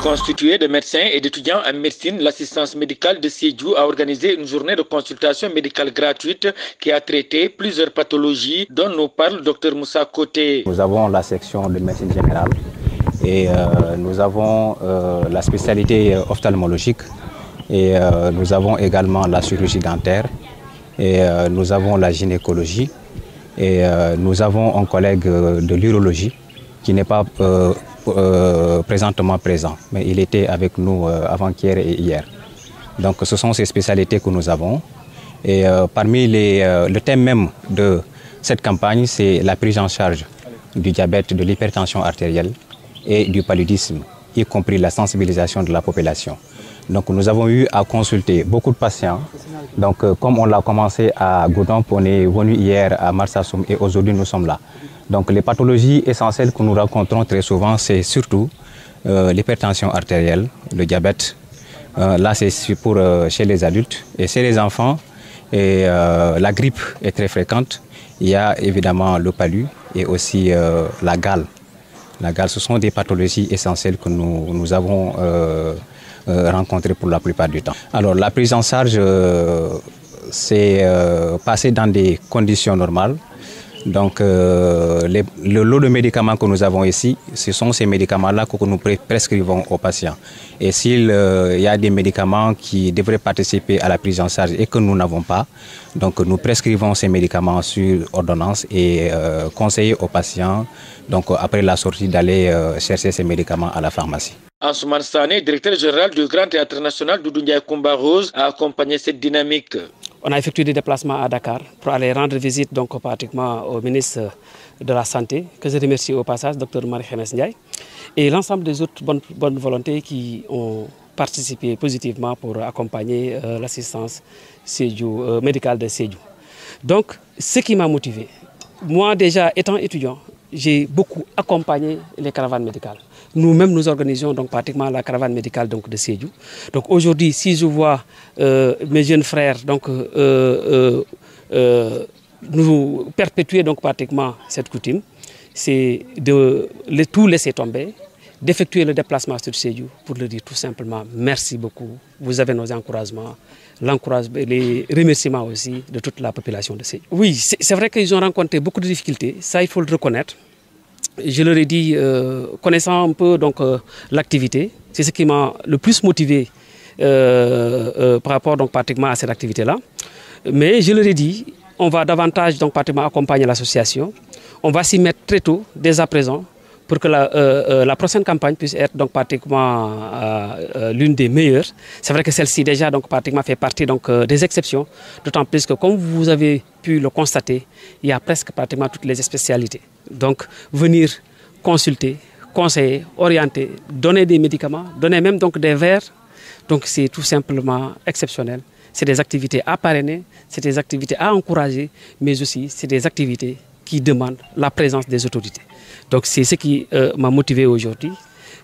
Constitué de médecins et d'étudiants en médecine, l'assistance médicale de Sédhiou a organisé une journée de consultation médicale gratuite qui a traité plusieurs pathologies dont nous parle Dr Moussa Koté. Nous avons la section de médecine générale et nous avons la spécialité ophtalmologique et nous avons également la chirurgie dentaire et nous avons la gynécologie et nous avons un collègue de l'urologie qui n'est pas présentement présent, mais il était avec nous avant-hier et hier. Donc ce sont ces spécialités que nous avons. Et parmi le thème même de cette campagne, c'est la prise en charge du diabète, de l'hypertension artérielle et du paludisme, y compris la sensibilisation de la population. Donc nous avons eu à consulter beaucoup de patients. Donc comme on l'a commencé à Goudomp, on est venu hier à Marsassoum et aujourd'hui nous sommes là. Donc les pathologies essentielles que nous rencontrons très souvent, c'est surtout l'hypertension artérielle, le diabète. Là c'est pour chez les adultes et chez les enfants. Et la grippe est très fréquente. Il y a évidemment le palu et aussi la gale. La gale, ce sont des pathologies essentielles que nous avons rencontrées pour la plupart du temps. Alors la prise en charge, c'est passé dans des conditions normales. Donc le lot de médicaments que nous avons ici, ce sont ces médicaments-là que nous prescrivons aux patients. Et s'il y a des médicaments qui devraient participer à la prise en charge et que nous n'avons pas, donc nous prescrivons ces médicaments sur ordonnance et conseiller aux patients, donc après la sortie, d'aller chercher ces médicaments à la pharmacie. Ansoumane Sané, directeur général du Grand Théâtre National Doudou Ndiaye Coumba Rose, a accompagné cette dynamique. On a effectué des déplacements à Dakar pour aller rendre visite donc pratiquement au ministre de la Santé, que je remercie au passage, Dr Marie-Khemesse Ndiaye, et l'ensemble des autres bonnes volontés qui ont participé positivement pour accompagner l'assistance médicale de Sédhiou. Donc, ce qui m'a motivé, moi déjà étant étudiant, j'ai beaucoup accompagné les caravanes médicales. Nous-mêmes, nous organisons donc pratiquement la caravane médicale donc, de Sédhiou. Donc aujourd'hui, si je vois mes jeunes frères donc, nous perpétuer donc pratiquement cette coutume, c'est de tout laisser tomber, d'effectuer le déplacement sur Sédhiou pour leur dire tout simplement merci beaucoup. Vous avez nos encouragements, les remerciements aussi de toute la population de Sédhiou. Oui, c'est vrai qu'ils ont rencontré beaucoup de difficultés, ça il faut le reconnaître. Je leur ai dit, connaissant un peu l'activité, c'est ce qui m'a le plus motivé par rapport donc, pratiquement à cette activité-là. Mais je leur ai dit, on va davantage donc, pratiquement accompagner l'association. On va s'y mettre très tôt, dès à présent, pour que la prochaine campagne puisse être donc, pratiquement l'une des meilleures. C'est vrai que celle-ci déjà donc, pratiquement fait partie donc, des exceptions, d'autant plus que comme vous avez pu le constater, il y a presque pratiquement toutes les spécialités. Donc venir consulter, conseiller, orienter, donner des médicaments, donner même donc, des verres, donc c'est tout simplement exceptionnel. C'est des activités à parrainer, c'est des activités à encourager, mais aussi c'est des activités qui demandent la présence des autorités. Donc c'est ce qui m'a motivé aujourd'hui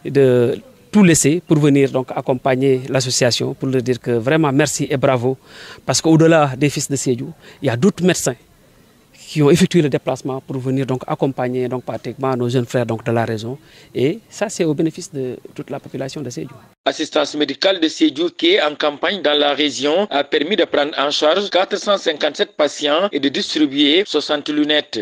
de tout laisser pour venir donc accompagner l'association, pour leur dire que vraiment merci et bravo, parce qu'au-delà des fils de Sédhiou, il y a d'autres médecins qui ont effectué le déplacement pour venir donc accompagner donc pratiquement nos jeunes frères donc de la région. Et ça, c'est au bénéfice de toute la population de Sédhiou. L'assistance médicale de Sédhiou qui est en campagne dans la région a permis de prendre en charge 457 patients et de distribuer 60 lunettes.